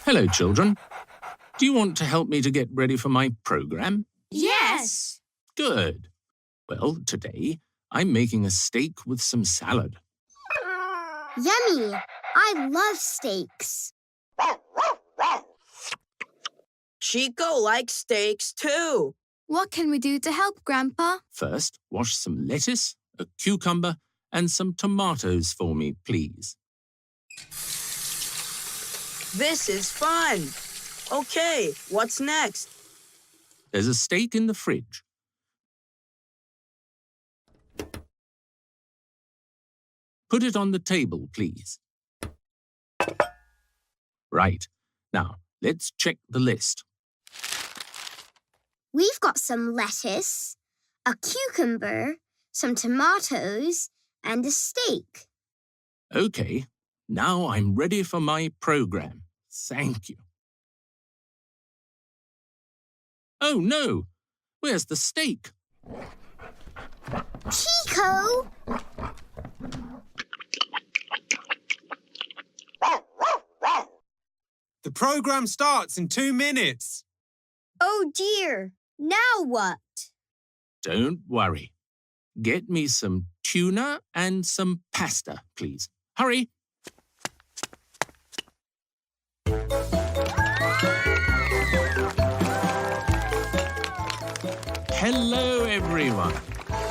Hello, children. Do you want to help me to get ready for my program? Yes. Good. Well, today I'm making a steak with some salad. Yummy! I love steaks. Chico likes steaks too. What can we do to help, Grandpa? First, wash some lettuce, a cucumber, and some tomatoes for me, please. This is fun. Okay, what's next? There's a steak in the fridge. Put it on the table, please. Right. Now, let's check the list. We've got some lettuce, a cucumber, some tomatoes, and a steak. Okay, now I'm ready for my program. Thank you. Oh, no! Where's the steak? Chico! The program starts in 2 minutes. Oh dear, now what? Don't worry. Get me some tuna and some pasta, please. Hurry! Hello, everyone.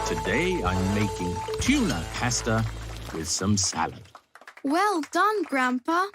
Today I'm making tuna pasta with some salad. Well done, Grandpa.